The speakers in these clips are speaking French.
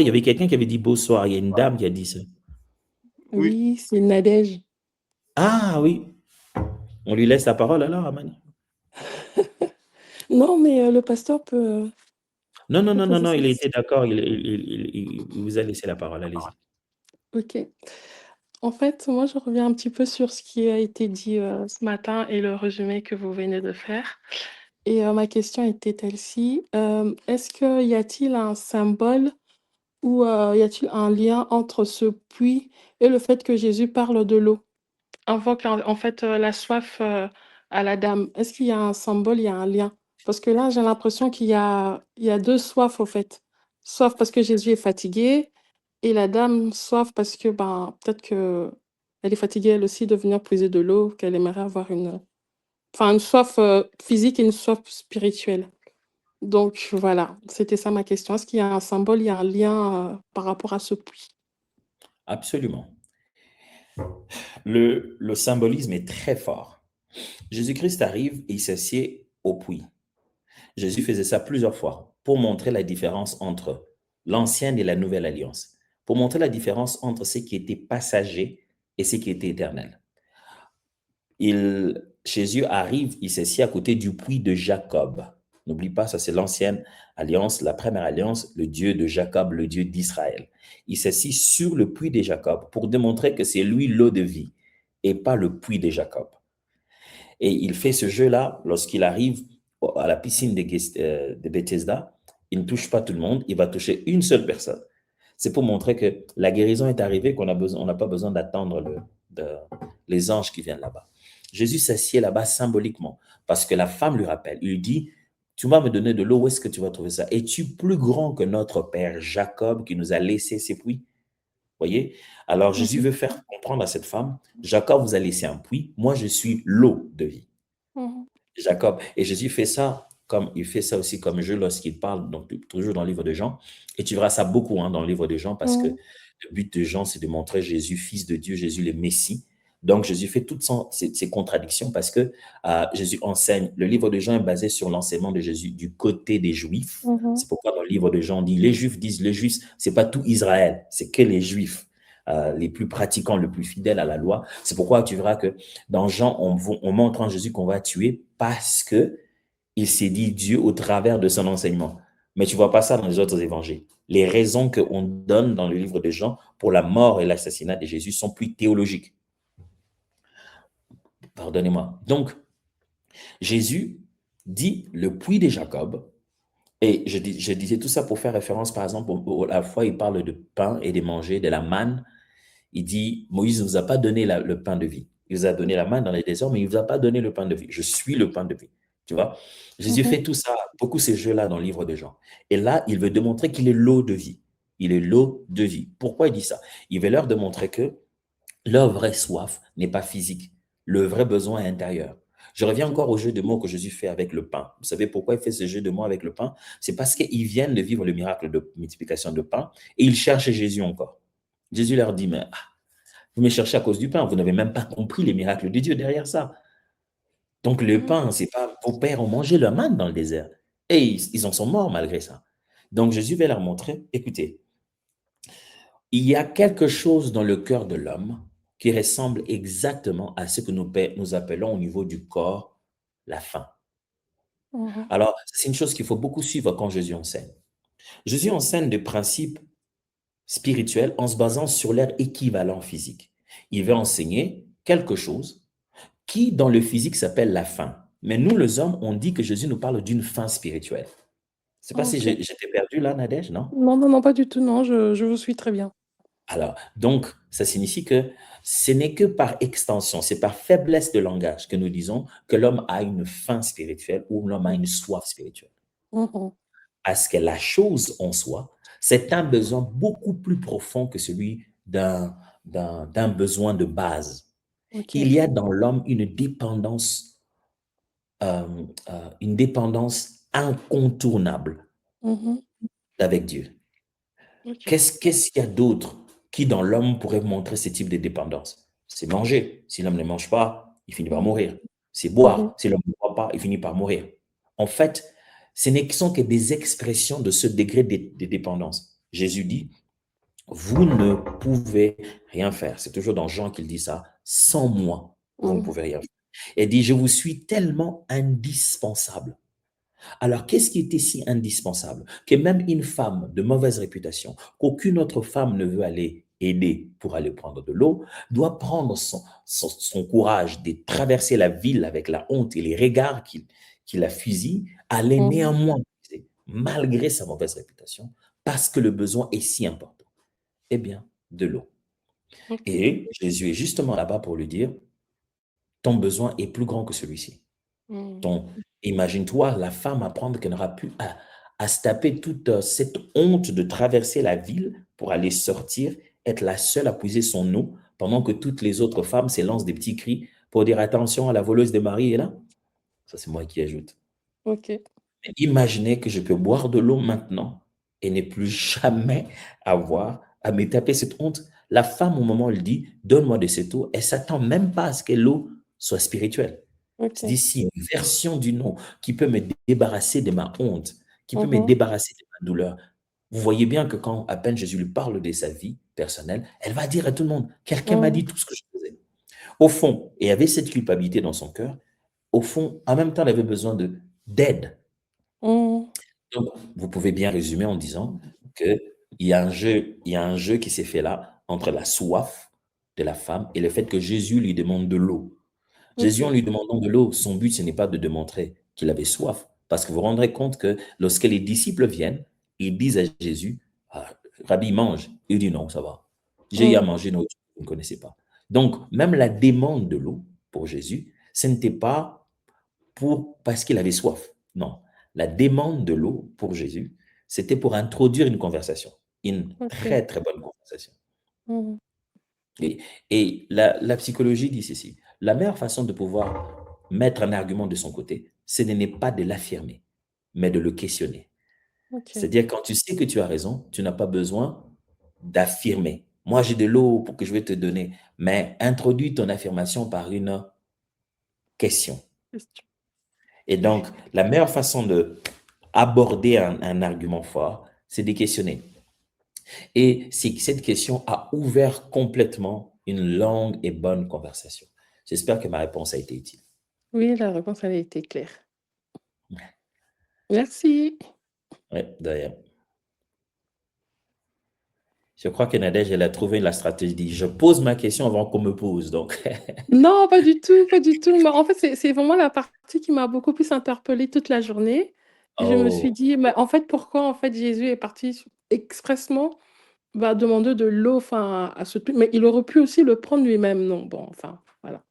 il y avait quelqu'un qui avait dit bonsoir. Il y a une dame qui a dit ça. Oui. Oui, c'est Nadège. Ah oui, on lui laisse la parole alors, Amani. Non, mais le pasteur Non, non, peut non, non, poser non, sa il était question. d'accord. Il vous a laissé la parole. Allez-y. Ok. En fait, moi, je reviens un petit peu sur ce qui a été dit ce matin et le résumé que vous venez de faire. Et ma question était celle-ci. Est-ce que y a-t-il un symbole ou y a-t-il un lien entre ce puits et le fait que Jésus parle de l'eau? Invoque en fait la soif à la dame. Est-ce qu'il y a un symbole, il y a un lien? Parce que là, j'ai l'impression qu'il y a deux soifs au fait. Soif parce que Jésus est fatigué et la dame soif parce que ben, peut-être que elle est fatiguée elle aussi de venir puiser de l'eau, qu'elle aimerait avoir une soif physique et une soif spirituelle. Donc voilà, c'était ça ma question. Est-ce qu'il y a un symbole, il y a un lien par rapport à ce puits? Absolument. Le symbolisme est très fort. Jésus-Christ arrive et il s'assied au puits. Jésus faisait ça plusieurs fois pour montrer la différence entre l'ancienne et la nouvelle alliance, pour montrer la différence entre ce qui était passager et ce qui était éternel. Jésus arrive, il s'assied à côté du puits de Jacob. N'oublie pas, ça c'est l'ancienne alliance, la première alliance, le Dieu de Jacob, le Dieu d'Israël. Il s'assit sur le puits de Jacob pour démontrer que c'est lui l'eau de vie et pas le puits de Jacob. Et il fait ce jeu-là lorsqu'il arrive à la piscine de Bethesda. Il ne touche pas tout le monde, il va toucher une seule personne. C'est pour montrer que la guérison est arrivée, on n'a pas besoin d'attendre les anges qui viennent là-bas. Jésus s'assied là-bas symboliquement parce que la femme lui rappelle, il lui dit, tu vas me donner de l'eau, où est-ce que tu vas trouver ça? Es-tu plus grand que notre père Jacob qui nous a laissé ses puits? Voyez? Alors Jésus Mhm, veut faire comprendre à cette femme, Jacob vous a laissé un puits, moi je suis l'eau de vie. mhm, Jacob. Et Jésus fait ça comme il fait ça aussi comme jeu lorsqu'il parle, donc toujours dans le livre de Jean. Et tu verras ça beaucoup dans le livre de Jean parce que mhm, le but de Jean, c'est de montrer Jésus, fils de Dieu, Jésus le Messie. Donc Jésus fait toutes ces contradictions parce que Jésus enseigne. Le livre de Jean est basé sur l'enseignement de Jésus du côté des Juifs. mhm. C'est pourquoi dans le livre de Jean, on dit les Juifs disent les Juifs, c'est pas tout Israël, c'est que les Juifs. Les plus pratiquants, les plus fidèles à la loi. C'est pourquoi tu verras que dans Jean, on montre en Jésus qu'on va tuer parce que il s'est dit Dieu au travers de son enseignement. Mais tu ne vois pas ça dans les autres évangiles. Les raisons qu'on donne dans le livre de Jean pour la mort et l'assassinat de Jésus sont plus théologiques. Pardonnez-moi. Donc, Jésus dit le puits de Jacob. Et je disais tout ça pour faire référence, par exemple, à la fois il parle de pain et de manger, de la manne. Il dit, Moïse ne vous a pas donné le pain de vie. Il vous a donné la manne dans les déserts, mais il ne vous a pas donné le pain de vie. Je suis le pain de vie. Tu vois? Jésus Mhm. fait tout ça, beaucoup ces jeux-là dans le livre de Jean. Et là, il veut démontrer qu'il est l'eau de vie. Il est l'eau de vie. Pourquoi il dit ça? Il veut leur démontrer que leur vraie soif n'est pas physique. Le vrai besoin est intérieur. Je reviens encore au jeu de mots que Jésus fait avec le pain. Vous savez pourquoi il fait ce jeu de mots avec le pain? C'est parce qu'ils viennent de vivre le miracle de multiplication de pain et ils cherchent Jésus encore. Jésus leur dit, mais vous me cherchez à cause du pain. Vous n'avez même pas compris les miracles de Dieu derrière ça. Donc le Mhm. pain, c'est pas vos pères ont mangé le manne dans le désert et ils en sont morts malgré ça. Donc Jésus va leur montrer, écoutez, il y a quelque chose dans le cœur de l'homme qui ressemble exactement à ce que nous appelons au niveau du corps la faim. Mhm. Alors, c'est une chose qu'il faut beaucoup suivre quand Jésus enseigne. Jésus enseigne des principes spirituels en se basant sur leur équivalent physique. Il va enseigner quelque chose qui, dans le physique, s'appelle la faim. Mais nous, les hommes, on dit que Jésus nous parle d'une faim spirituelle. Je sais pas si Ok. j'étais perdu là, Nadège, non? Non, non, non, pas du tout, non, je vous suis très bien. Alors, donc, ça signifie que ce n'est que par extension, c'est par faiblesse de langage que nous disons que l'homme a une faim spirituelle ou l'homme a une soif spirituelle. Mhm. Parce que la chose en soi, c'est un besoin beaucoup plus profond que celui d'un besoin de base. Il Ok. y a dans l'homme une dépendance incontournable Mhm. avec Dieu. Ok. Qu'est-ce qu'il y a d'autre qui, dans l'homme, pourrait montrer ce type de dépendance? C'est manger. Si l'homme ne mange pas, il finit par Mhm. mourir. C'est Mhm. boire. Si l'homme ne boit pas, il finit par mourir. En fait, ce ne sont que des expressions de ce degré de dépendance. Jésus dit, vous ne pouvez rien faire. C'est toujours dans Jean qu'il dit ça. Sans moi, vous ne Mmh. pouvez rien faire. Et dit, je vous suis tellement indispensable. Alors, qu'est-ce qui était si indispensable que même une femme de mauvaise réputation, qu'aucune autre femme ne veut aller aider pour aller prendre de l'eau, doit prendre son courage de traverser la ville avec la honte et les regards qui la fusillent, aller Mmh. néanmoins, malgré sa mauvaise réputation, parce que le besoin est si important. Eh bien, de l'eau. OK. Et Jésus est justement là-bas pour lui dire, ton besoin est plus grand que celui-ci. Mmh. Ton Imagine-toi la femme apprendre qu'elle n'aura plus à se taper toute, cette honte de traverser la ville pour aller sortir, être la seule à puiser son eau, pendant que toutes les autres femmes s'élancent des petits cris pour dire: «Attention, la voleuse de Marie est là». Ça, c'est moi qui ajoute. OK. Mais imaginez que je peux boire de l'eau maintenant et ne plus jamais avoir à me taper cette honte. La femme, au moment où elle dit: «Donne-moi de cette eau», elle s'attend même pas à ce que l'eau soit spirituelle. Se OK. dit: «Si une version d'une eau qui peut me débarrasser de ma honte, qui peut me Mmh. débarrasser de ma douleur». Vous voyez bien que quand à peine Jésus lui parle de sa vie personnelle, elle va dire à tout le monde: «Quelqu'un m'a Mmh. dit tout ce que je faisais». Au fond, et avait cette culpabilité dans son cœur, au fond, en même temps, elle avait besoin d'aide. Mmh. Donc, vous pouvez bien résumer en disant qu'il y a un jeu qui s'est fait là entre la soif de la femme et le fait que Jésus lui demande de l'eau. Jésus, en OK. lui demandant de l'eau, son but, ce n'est pas de démontrer qu'il avait soif, parce que vous vous rendrez compte que lorsque les disciples viennent, ils disent à Jésus: «Ah, Rabbi, mange». Il dit: «Non, ça va. J'ai eu à Mmh. manger une nourriture que vous ne connaissez pas». Donc, même la demande de l'eau pour Jésus, ce n'était pas parce qu'il avait soif. Non. La demande de l'eau pour Jésus, c'était pour introduire une conversation, une OK. très, très bonne conversation. Mmh. Et, et la psychologie dit ceci, la meilleure façon de pouvoir mettre un argument de son côté, ce n'est pas de l'affirmer, mais de le questionner. OK. C'est-à-dire, quand tu sais que tu as raison, tu n'as pas besoin d'affirmer. Moi, j'ai de l'eau pour que je vais te donner, mais introduis ton affirmation par une question. Question. Et donc, la meilleure façon de aborder un argument fort, c'est de questionner. Et cette question a ouvert complètement une longue et bonne conversation. J'espère que ma réponse a été utile. Oui, la réponse, elle a été claire. Merci. Ouais, d'ailleurs. Je crois que Nadège, elle a trouvé la stratégie. Je pose ma question avant qu'on me pose. Donc, Non, pas du tout, pas du tout. Mais en fait, c'est vraiment la partie qui m'a beaucoup plus interpellée toute la journée. Je me suis oh, dit: «Mais en fait, pourquoi en fait Jésus est parti expressement, va demander de l'eau, enfin, à ce truc?» Mais il aurait pu aussi le prendre lui-même, non, bon, enfin, voilà.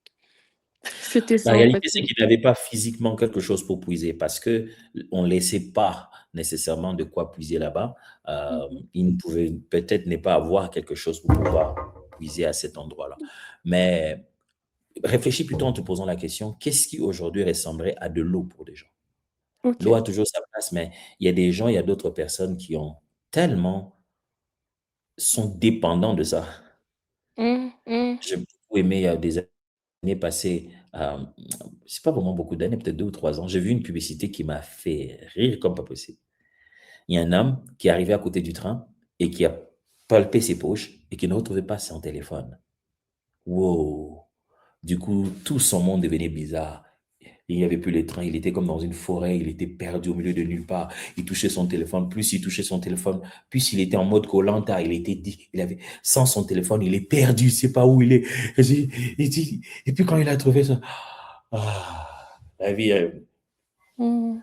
C'était la ça en fait. réalité, c'est qu'il n'avait pas physiquement quelque chose pour puiser parce que on ne laissait pas nécessairement de quoi puiser là-bas. Mmh. Il ne pouvait peut-être ne pas avoir quelque chose pour pouvoir puiser à cet endroit-là. Mais réfléchis plutôt en te posant la question, qu'est-ce qui aujourd'hui ressemblerait à de l'eau pour des gens? L'eau OK. a toujours sa place, mais il y a des gens, il y a d'autres personnes qui ont tellement sont dépendants de ça. Mmh, mmh. J'ai beaucoup aimé, il y a des années passées, c'est pas vraiment beaucoup d'années, peut-être 2 ou 3 ans, j'ai vu une publicité qui m'a fait rire comme pas possible. Il y a un homme qui est arrivé à côté du train et qui a palpé ses poches et qui ne retrouvait pas son téléphone. Wow! Du coup, tout son monde devenait bizarre. Il n'y avait plus les trains, il était comme dans une forêt, il était perdu au milieu de nulle part. Il touchait son téléphone, plus il touchait son téléphone, plus il était en mode koh il était dit, il avait, sans son téléphone, il est perdu, il sait pas où il est. Et puis quand il a trouvé ça, la vie, Mmh.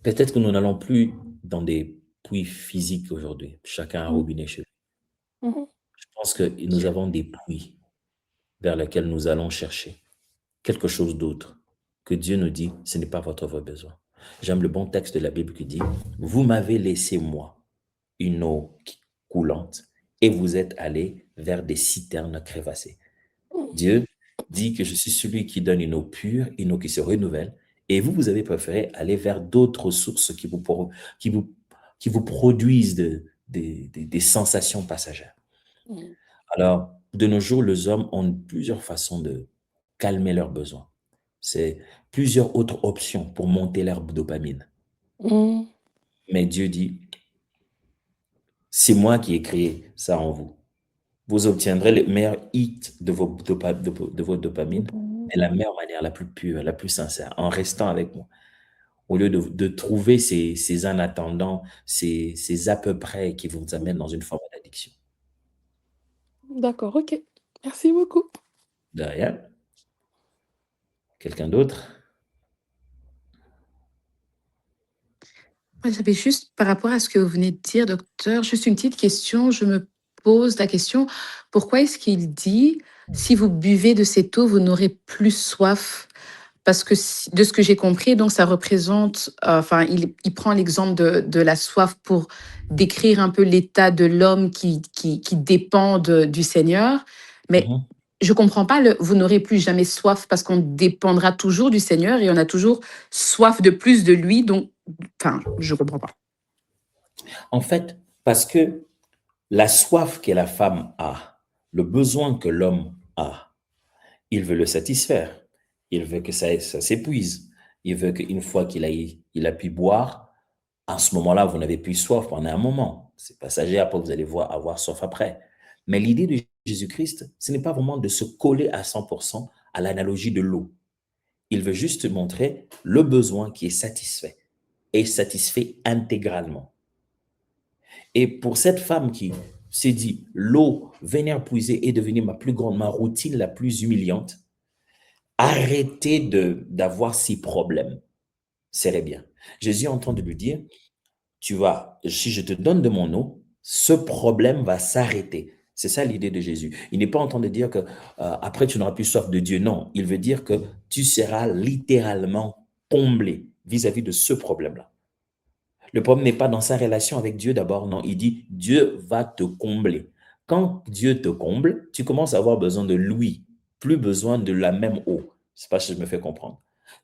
peut-être que nous n'allons plus dans des puits physiques aujourd'hui. Chacun a un Mmh. robinet chez lui. Mmh. Je pense que nous avons des puits vers lesquels nous allons chercher quelque chose d'autre, que Dieu nous dit, ce n'est pas votre vrai besoin. J'aime le bon texte de la Bible qui dit, vous m'avez laissé moi une eau coulante et vous êtes allés vers des citernes crévassées. Mmh. Dieu dit que je suis celui qui donne une eau pure, une eau qui se renouvelle, et vous, vous avez préféré aller vers d'autres sources qui vous, qui vous produisent des sensations passagères. Mmh. Alors, de nos jours, les hommes ont plusieurs façons de calmer leurs besoins. C'est plusieurs autres options pour monter leur dopamine. Mmh. Mais Dieu dit, C'est moi qui ai créé ça en vous. Vous obtiendrez les meilleurs hits de vos dopamines, Mmh. mais la meilleure manière, la plus pure, la plus sincère, en restant avec moi. Au lieu de trouver ces en attendant, ces à peu près qui vous amènent dans une forme d'addiction. D'accord, OK. Merci beaucoup. De rien. Quelqu'un d'autre? Moi, j'avais juste par rapport à ce que vous venez de dire, docteur, juste une petite question. Je me pose la question, pourquoi est-ce qu'il dit, si vous buvez de cette eau, vous n'aurez plus soif? Parce que de ce que j'ai compris, donc ça représente, enfin, il prend l'exemple de la soif pour décrire un peu l'état de l'homme qui dépend du Seigneur. Mais Mmh. je comprends pas vous n'aurez plus jamais soif parce qu'on dépendra toujours du Seigneur et on a toujours soif de plus de lui. Donc, enfin, je comprends pas. En fait, parce que la soif que la femme a, le besoin que l'homme a, il veut le satisfaire. Il veut que ça s'épuise. Il veut qu'une fois il a pu boire, à ce moment-là, vous n'avez plus soif pendant un moment. C'est passager, après vous allez avoir soif après. Mais l'idée de Jésus-Christ, ce n'est pas vraiment de se coller à 100% à l'analogie de l'eau. Il veut juste montrer le besoin qui est satisfait et satisfait intégralement. Et pour cette femme qui s'est dit, l'eau venir puiser est devenue ma routine la plus humiliante, arrêtez d'avoir ces problèmes. C'est bien. Jésus est en train de lui dire, si je te donne de mon eau, ce problème va s'arrêter. C'est ça l'idée de Jésus. Il n'est pas en train de dire que après tu n'auras plus soif de Dieu. Non, il veut dire que tu seras littéralement comblé vis-à-vis de ce problème-là. Le problème n'est pas dans sa relation avec Dieu d'abord, non. Il dit Dieu va te combler. Quand Dieu te comble, tu commences à avoir besoin de lui, plus besoin de la même eau. Je sais pas si je me fais comprendre.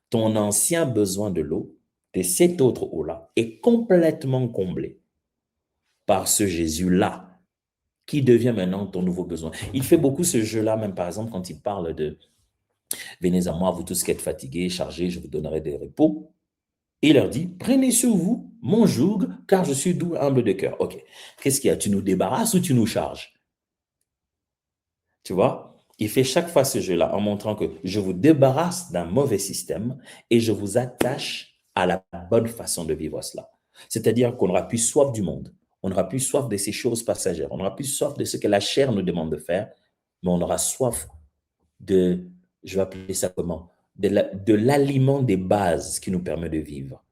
Ton ancien besoin de l'eau, de cette autre eau-là, est complètement comblé par ce Jésus-là qui devient maintenant ton nouveau besoin. Il fait beaucoup ce jeu-là, même par exemple quand il parle de venez à moi, vous tous qui êtes fatigués, chargés, je vous donnerai des repos. Et il leur dit, prenez sur vous mon joug, car je suis doux, humble de cœur. OK. Qu'est-ce qu'il y a? Tu nous débarrasses ou tu nous charges? Tu vois? Il fait chaque fois ce jeu-là en montrant que je vous débarrasse d'un mauvais système et je vous attache à la bonne façon de vivre cela. C'est-à-dire qu'on n'aura plus soif du monde. On n'aura plus soif de ces choses passagères. On n'aura plus soif de ce que la chair nous demande de faire, mais on aura soif de, je vais appeler ça comment? De l'aliment des bases qui nous permet de vivre.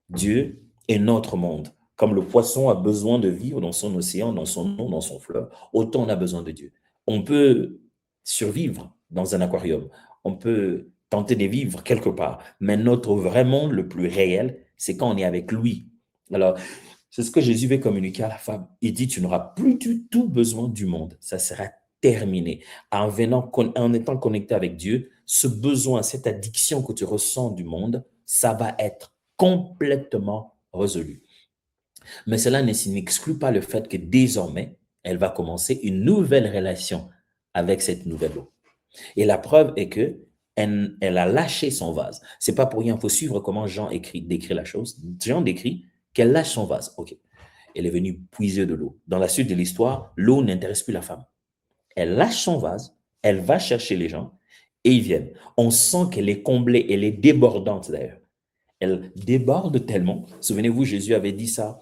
Dieu est notre monde. Comme le poisson a besoin de vivre dans son océan, dans son eau, dans son fleuve, autant on a besoin de Dieu. On peut survivre dans un aquarium, on peut tenter de vivre quelque part, mais notre vrai monde le plus réel, c'est quand on est avec lui. Alors, c'est ce que Jésus veut communiquer à la femme. Il dit, tu n'auras plus du tout besoin du monde. Ça sera terminé. En étant connecté avec Dieu, ce besoin, cette addiction que tu ressens du monde, ça va être complètement résolu. Mais cela n'exclut pas le fait que désormais, elle va commencer une nouvelle relation avec cette nouvelle eau. Et la preuve est que elle a lâché son vase. C'est pas pour rien, il faut suivre comment Jean décrit la chose. Jean décrit qu'elle lâche son vase. OK. Elle est venue puiser de l'eau. Dans la suite de l'histoire, l'eau n'intéresse plus la femme. Elle lâche son vase, elle va chercher les gens et ils viennent. On sent qu'elle est comblée, elle est débordante d'ailleurs. Elle déborde tellement. Souvenez-vous, Jésus avait dit ça.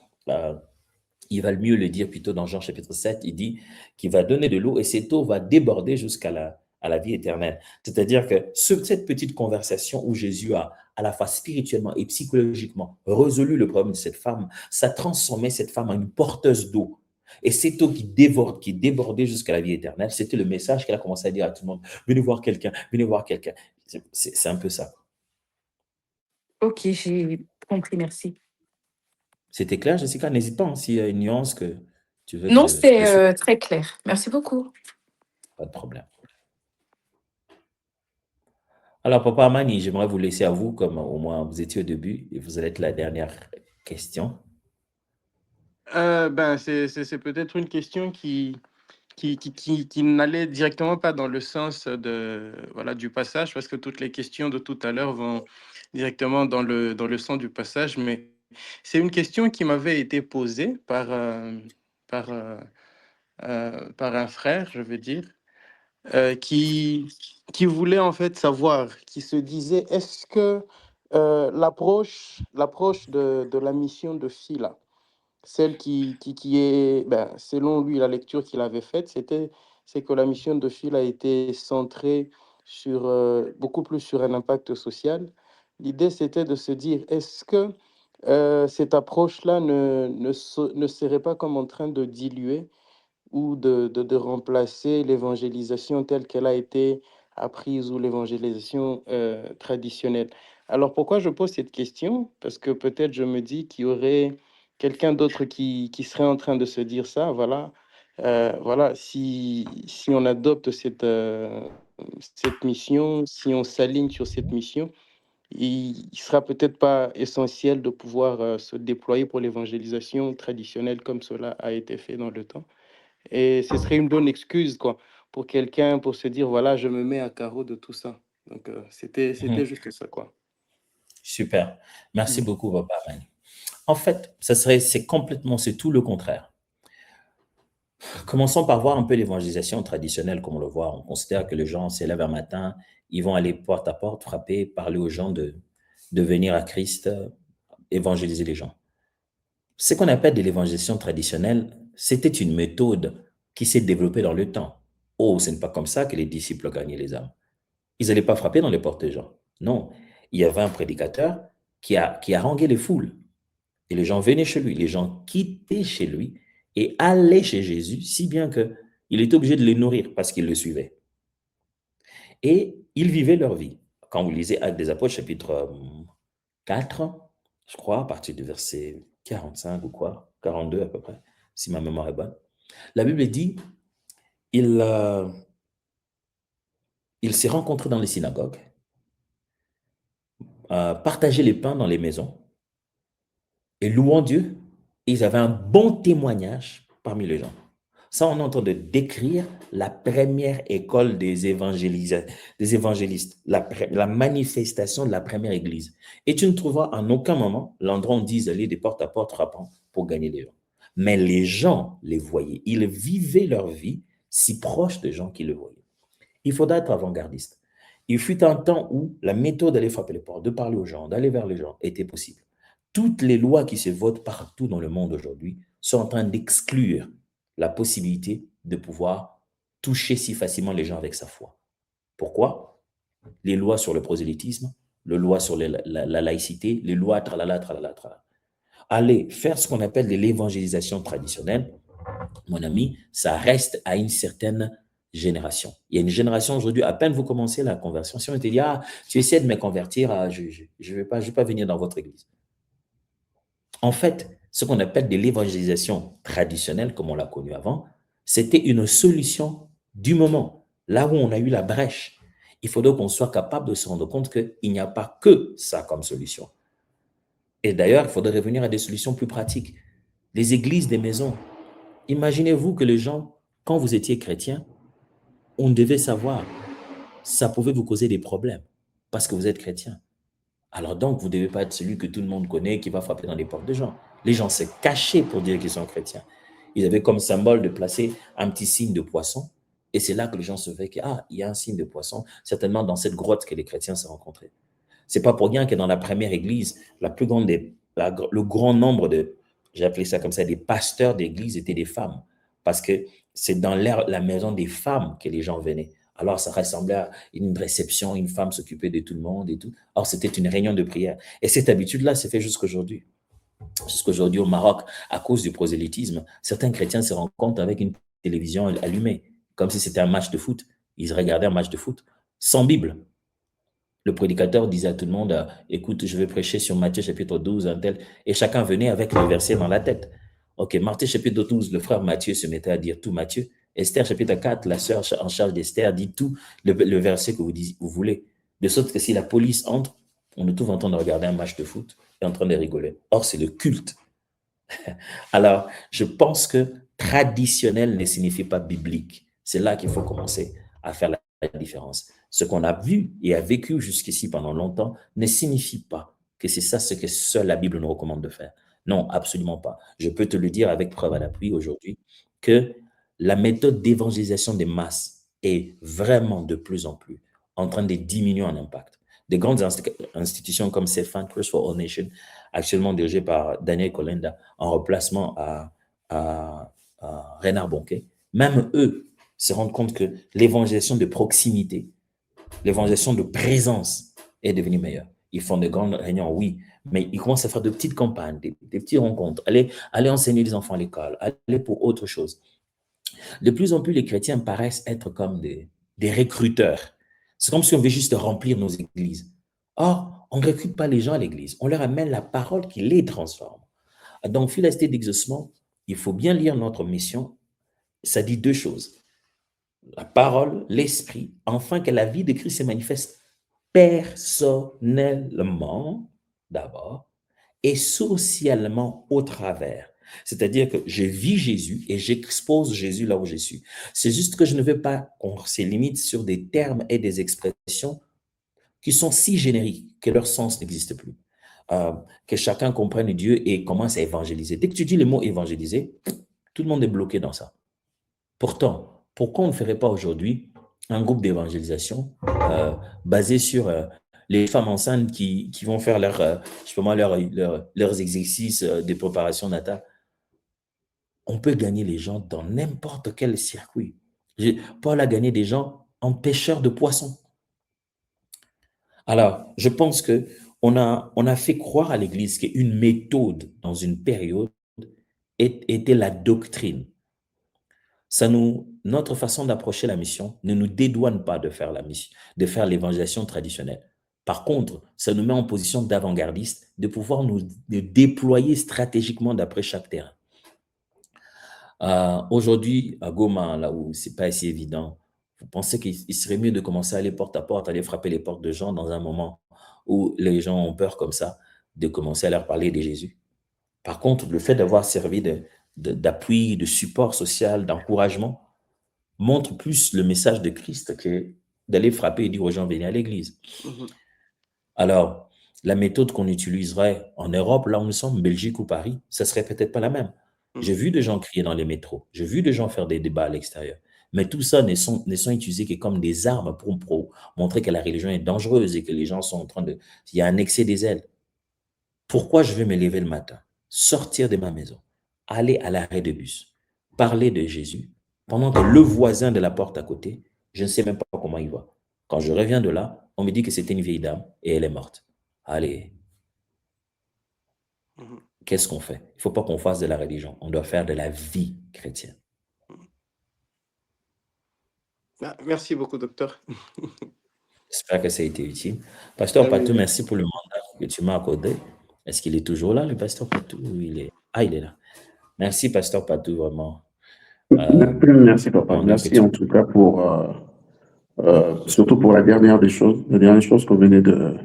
Il va mieux le dire plutôt dans Jean chapitre 7. Il dit qu'il va donner de l'eau et cette eau va déborder jusqu'à à la vie éternelle. C'est-à-dire que cette petite conversation où Jésus a, à la fois spirituellement et psychologiquement, résolu le problème de cette femme, ça transformait cette femme en une porteuse d'eau. Et cette eau qui débordait jusqu'à la vie éternelle, c'était le message qu'elle a commencé à dire à tout le monde. Venez voir quelqu'un, venez voir quelqu'un. C'est un peu ça. Ok, j'ai compris, merci. C'était clair, Jessica? N'hésite pas, hein, s'il y a une nuance que tu veux Non, que je c'est sois, très clair. Merci beaucoup. pas de problème. Alors, Papa Amani, j'aimerais vous laisser à vous, comme au moins vous étiez au début, et vous allez être la dernière question. C'est peut-être une question qui n'allait directement pas dans le sens voilà, du passage, parce que toutes les questions de tout à l'heure vont directement dans le sens du passage, mais c'est une question qui m'avait été posée par un frère, je veux dire, euh, qui, qui voulait en fait savoir, qui se disait, est-ce que l'approche de la mission de Phila, celle qui est, ben, selon lui, la lecture qu'il avait faite, c'est que la mission de Phil a été centrée sur, beaucoup plus sur un impact social. L'idée, c'était de se dire, est-ce que cette approche-là ne serait pas comme en train de diluer ou de remplacer l'évangélisation telle qu'elle a été apprise ou l'évangélisation traditionnelle. Alors pourquoi je pose cette question? Parce que peut-être je me dis qu'il y aurait quelqu'un d'autre qui serait en train de se dire ça, voilà. Voilà, si on adopte cette mission, si on s'aligne sur cette mission, il sera peut-être pas essentiel de pouvoir se déployer pour l'évangélisation traditionnelle comme cela a été fait dans le temps. Et ce serait une bonne excuse, quoi, pour quelqu'un, pour se dire, voilà, je me mets à carreau de tout ça. Donc, c'était Mhm. juste ça, quoi. Super. Merci Mm. beaucoup, Papa Mani. En fait, c'est tout le contraire. Commençons par voir un peu l'évangélisation traditionnelle, comme on le voit. On considère que les gens s'élèvent un matin, ils vont aller porte à porte, frapper, parler aux gens de venir à Christ, évangéliser les gens. Ce qu'on appelle de l'évangélisation traditionnelle, c'était une méthode qui s'est développée dans le temps. Oh, ce n'est pas comme ça que les disciples gagnaient les âmes. Ils n'allaient pas frapper dans les portes des gens. Non, il y avait un prédicateur qui haranguait les foules. Et les gens venaient chez lui, les gens quittaient chez lui et allaient chez Jésus, si bien qu'il était obligé de les nourrir parce qu'ils le suivaient. Et ils vivaient leur vie. Quand vous lisez Actes des Apôtres, chapitre 4, je crois, à partir du verset 45 ou quoi, 42 à peu près, si ma mémoire est bonne, la Bible dit, il, euh, il s'est rencontré dans les synagogues, partageait les pains dans les maisons, et louant Dieu, ils avaient un bon témoignage parmi les gens. Ça, on est en train de décrire la première école des évangélistes, la manifestation de la première église. Et tu ne trouveras en aucun moment l'endroit où on dit aller de porte à porte frappant pour gagner des gens. Mais les gens les voyaient. Ils vivaient leur vie si proche des gens qui le voyaient. Il faudra être avant-gardiste. Il fut un temps où la méthode d'aller frapper les portes, de parler aux gens, d'aller vers les gens était possible. Toutes les lois qui se votent partout dans le monde aujourd'hui sont en train d'exclure la possibilité de pouvoir toucher si facilement les gens avec sa foi. Pourquoi? Les lois sur le prosélytisme, les lois sur la laïcité, les lois tralala, tralala, tralala. Aller faire ce qu'on appelle de l'évangélisation traditionnelle, mon ami, ça reste à une certaine génération. Il y a une génération aujourd'hui, à peine vous commencez la conversion, si on te dit, ah, tu essaies de me convertir, je vais pas venir dans votre église. En fait, ce qu'on appelle de l'évangélisation traditionnelle, comme on l'a connu avant, c'était une solution du moment. Là où on a eu la brèche, il faudrait qu'on soit capable de se rendre compte qu'il n'y a pas que ça comme solution. Et d'ailleurs, il faudrait revenir à des solutions plus pratiques. Les églises des maisons. Imaginez-vous que les gens, quand vous étiez chrétien, on devait savoir, ça pouvait vous causer des problèmes parce que vous êtes chrétien. Alors donc, vous ne devez pas être celui que tout le monde connaît qui va frapper dans les portes des gens. Les gens se cachaient pour dire qu'ils sont chrétiens. Ils avaient comme symbole de placer un petit signe de poisson. Et c'est là que les gens se fait que, ah, il y a un signe de poisson, certainement dans cette grotte que les chrétiens se rencontraient. C'est pas pour rien que dans la première église, la plus grande le grand nombre de, j'ai appelé ça comme ça, des pasteurs d'église étaient des femmes. Parce que c'est dans la maison des femmes que les gens venaient. Alors, ça ressemblait à une réception, une femme s'occupait de tout le monde et tout. Or, c'était une réunion de prière. Et cette habitude-là s'est fait jusqu'aujourd'hui. Jusqu'aujourd'hui, au Maroc, à cause du prosélytisme, certains chrétiens se rencontrent avec une télévision allumée, comme si c'était un match de foot. Ils regardaient un match de foot sans Bible. Le prédicateur disait à tout le monde, écoute, je vais prêcher sur Matthieu chapitre 12, un tel, et chacun venait avec le verset dans la tête. Ok, Matthieu chapitre 12, le frère Matthieu se mettait à dire tout Matthieu. Esther chapitre 4, la sœur en charge d'Esther dit tout le verset que vous voulez. De sorte que si la police entre, on est tous en train de regarder un match de foot et en train de rigoler. Or, c'est le culte. Alors, je pense que traditionnel ne signifie pas biblique. C'est là qu'il faut commencer à faire la différence. Ce qu'on a vu et a vécu jusqu'ici pendant longtemps ne signifie pas que c'est ça ce que seule la Bible nous recommande de faire. Non, absolument pas. Je peux te le dire avec preuve à l'appui aujourd'hui que la méthode d'évangélisation des masses est vraiment de plus en plus en train de diminuer en impact. Des grandes institutions comme CFAN, Christ for All Nations, actuellement dirigées par Daniel Kolenda, en remplacement à Renard Bonquet, même eux se rendent compte que l'évangélisation de proximité, l'évangélisation de présence est devenue meilleure. Ils font de grandes réunions, oui, mais ils commencent à faire de petites campagnes, des petites rencontres, aller enseigner les enfants à l'école, aller pour autre chose. De plus en plus, les chrétiens paraissent être comme des recruteurs. C'est comme si on veut juste remplir nos églises. Or, on ne recrute pas les gens à l'église, on leur amène la parole qui les transforme. Donc, Philasté d'exaucement, il faut bien lire notre mission. Ça dit deux choses. La parole, l'esprit, afin que la vie de Christ se manifeste personnellement, d'abord, et socialement au travers. C'est-à-dire que je vis Jésus et j'expose Jésus là où je suis. C'est juste que je ne veux pas qu'on se limite sur des termes et des expressions qui sont si génériques que leur sens n'existe plus. Que chacun comprenne Dieu et commence à évangéliser. Dès que tu dis le mot évangéliser, tout le monde est bloqué dans ça. Pourtant, pourquoi on ne ferait pas aujourd'hui un groupe d'évangélisation basé sur les femmes enceintes qui vont faire leurs exercices de préparation natale? On peut gagner les gens dans n'importe quel circuit. Paul a gagné des gens en pêcheurs de poissons. Alors, je pense que on a fait croire à l'Église qu'une méthode dans une période était la doctrine. Notre façon d'approcher la mission ne nous dédouane pas de faire l'évangélisation traditionnelle. Par contre, ça nous met en position d'avant-gardiste de pouvoir nous déployer stratégiquement d'après chaque terrain. Aujourd'hui, à Goma, là où c'est pas si évident, vous pensez qu'il serait mieux de commencer à aller porte à porte, aller frapper les portes de gens dans un moment où les gens ont peur comme ça, de commencer à leur parler de Jésus? Par contre, le fait d'avoir servi d'appui, de support social, d'encouragement, montre plus le message de Christ que d'aller frapper et dire aux gens, venez à l'église. Alors, la méthode qu'on utiliserait en Europe, là où nous sommes, Belgique ou Paris, ça serait peut-être pas la même. J'ai vu des gens crier dans les métros, j'ai vu des gens faire des débats à l'extérieur, mais tout ça ne sont utilisés que comme des armes pour montrer que la religion est dangereuse et que les gens sont en train de... Il y a un excès des ailes. Pourquoi je vais me lever le matin, sortir de ma maison, aller à l'arrêt de bus, parler de Jésus, pendant que le voisin de la porte à côté, je ne sais même pas comment il va. Quand je reviens de là, on me dit que c'était une vieille dame et elle est morte. Allez, qu'est-ce qu'on fait? Il ne faut pas qu'on fasse de la religion, on doit faire de la vie chrétienne. Merci beaucoup, docteur. J'espère que ça a été utile. Pasteur Patou, merci pour le mandat que tu m'as accordé. Est-ce qu'il est toujours là, le pasteur Patou? Il est là. Merci, pasteur Patou, vraiment. Merci, papa. Merci en tout cas pour, surtout pour la dernière chose que vous venez de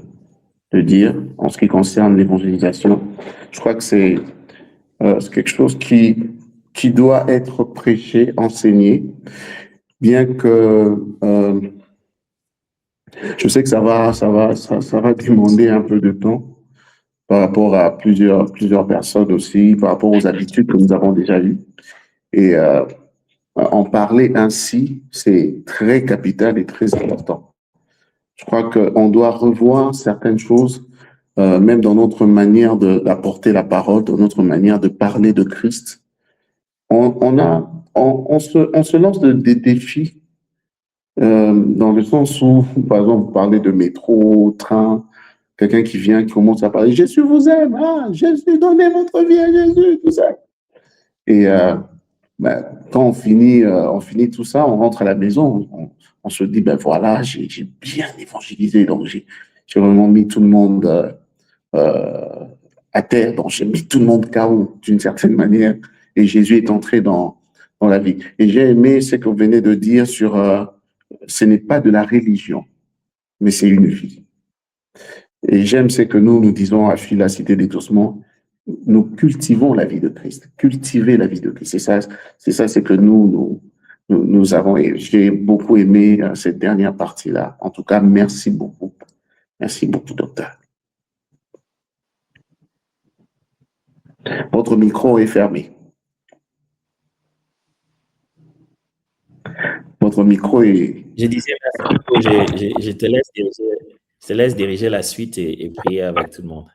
dire en ce qui concerne l'évangélisation. Je crois que c'est quelque chose qui doit être prêché, enseigné, bien que je sais que ça va demander un peu de temps par rapport à plusieurs personnes aussi, par rapport aux habitudes que nous avons déjà eues. Et en parler ainsi, c'est très capital et très important. Je crois qu'on doit revoir certaines choses, même dans notre manière d'apporter la parole, dans notre manière de parler de Christ. On se lance des défis dans le sens où, par exemple, vous parlez de métro, train, quelqu'un qui vient, qui commence à parler « Jésus vous aime, Jésus, donnez votre vie à Jésus », tout ça. Et quand on finit tout ça, on rentre à la maison, on se dit, ben voilà, j'ai bien évangélisé, donc j'ai vraiment mis tout le monde à terre, donc j'ai mis tout le monde KO d'une certaine manière, et Jésus est entré dans la vie. Et j'ai aimé ce que vous venez de dire sur, ce n'est pas de la religion, mais c'est une vie. Et j'aime ce que nous disons à Fila Cité d'Exaucement, nous cultivons la vie de Christ, cultiver la vie de Christ. C'est ça, c'est que nous avons, et j'ai beaucoup aimé cette dernière partie-là. En tout cas, merci beaucoup. Merci beaucoup, docteur. Votre micro est fermé. Votre micro est... Je disais, merci beaucoup. Je te laisse diriger la suite et prier avec tout le monde.